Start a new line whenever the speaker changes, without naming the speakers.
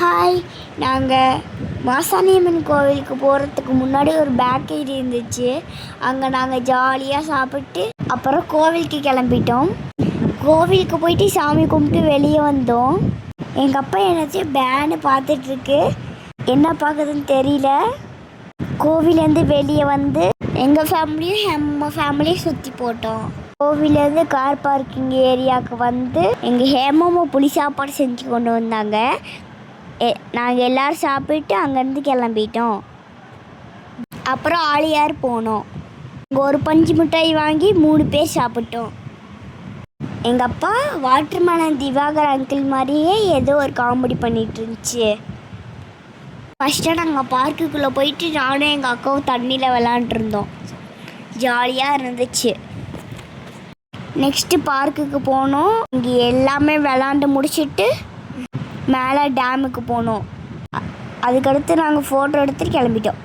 Hi. நாங்கள் மாசாணியம்மன் கோவிலுக்கு போகிறதுக்கு முன்னாடி ஒரு பேக்கரி இருந்துச்சு. அங்கே நாங்கள் ஜாலியாக சாப்பிட்டு அப்புறம் கோவிலுக்கு கிளம்பிட்டோம். கோவிலுக்கு போயிட்டு சாமி கும்பிட்டு வெளியே வந்தோம். எங்கள் அப்பா என்னாச்சும் பேனு பார்த்துட்ருக்கு, என்ன பார்க்குதுன்னு தெரியல. கோவிலேருந்து வெளியே வந்து எங்கள் ஃபேமிலியும் ஃபேமிலியும் சுற்றி போட்டோம். கோவிலேருந்து கார் பார்க்கிங் ஏரியாவுக்கு வந்து எங்கள் ஹேமம்மா புளி சாப்பாடு செஞ்சு கொண்டு வந்தாங்க. நாங்கள் எல்லோரும் சாப்பிட்டு அங்கேருந்து கிளம்பிட்டோம். அப்புறம் ஆழியார் போனோம். அங்கே ஒரு பஞ்சு மிட்டாய் வாங்கி 3 பேர் சாப்பிட்டோம். எங்கள் அப்பா வாட்டர்மேலன் திவாகர் அங்கிள் மாதிரியே ஏதோ ஒரு காமெடி பண்ணிகிட்டு இருந்துச்சு. ஃபஸ்ட்டு நாங்கள் பார்க்குக்குள்ளே போயிட்டு நானும் எங்கள் அக்காவும் தண்ணியில் விளாண்டுருந்தோம். ஜாலியாக இருந்துச்சு. நெக்ஸ்ட்டு பார்க்குக்கு போனோம். இங்கே எல்லாமே விளாண்டு முடிச்சுட்டு மேலே டேமுக்கு போனோம். அதுக்கடுத்து நாங்கள் ஃபோட்டோ எடுத்துகிட்டு கிளம்பிட்டோம்.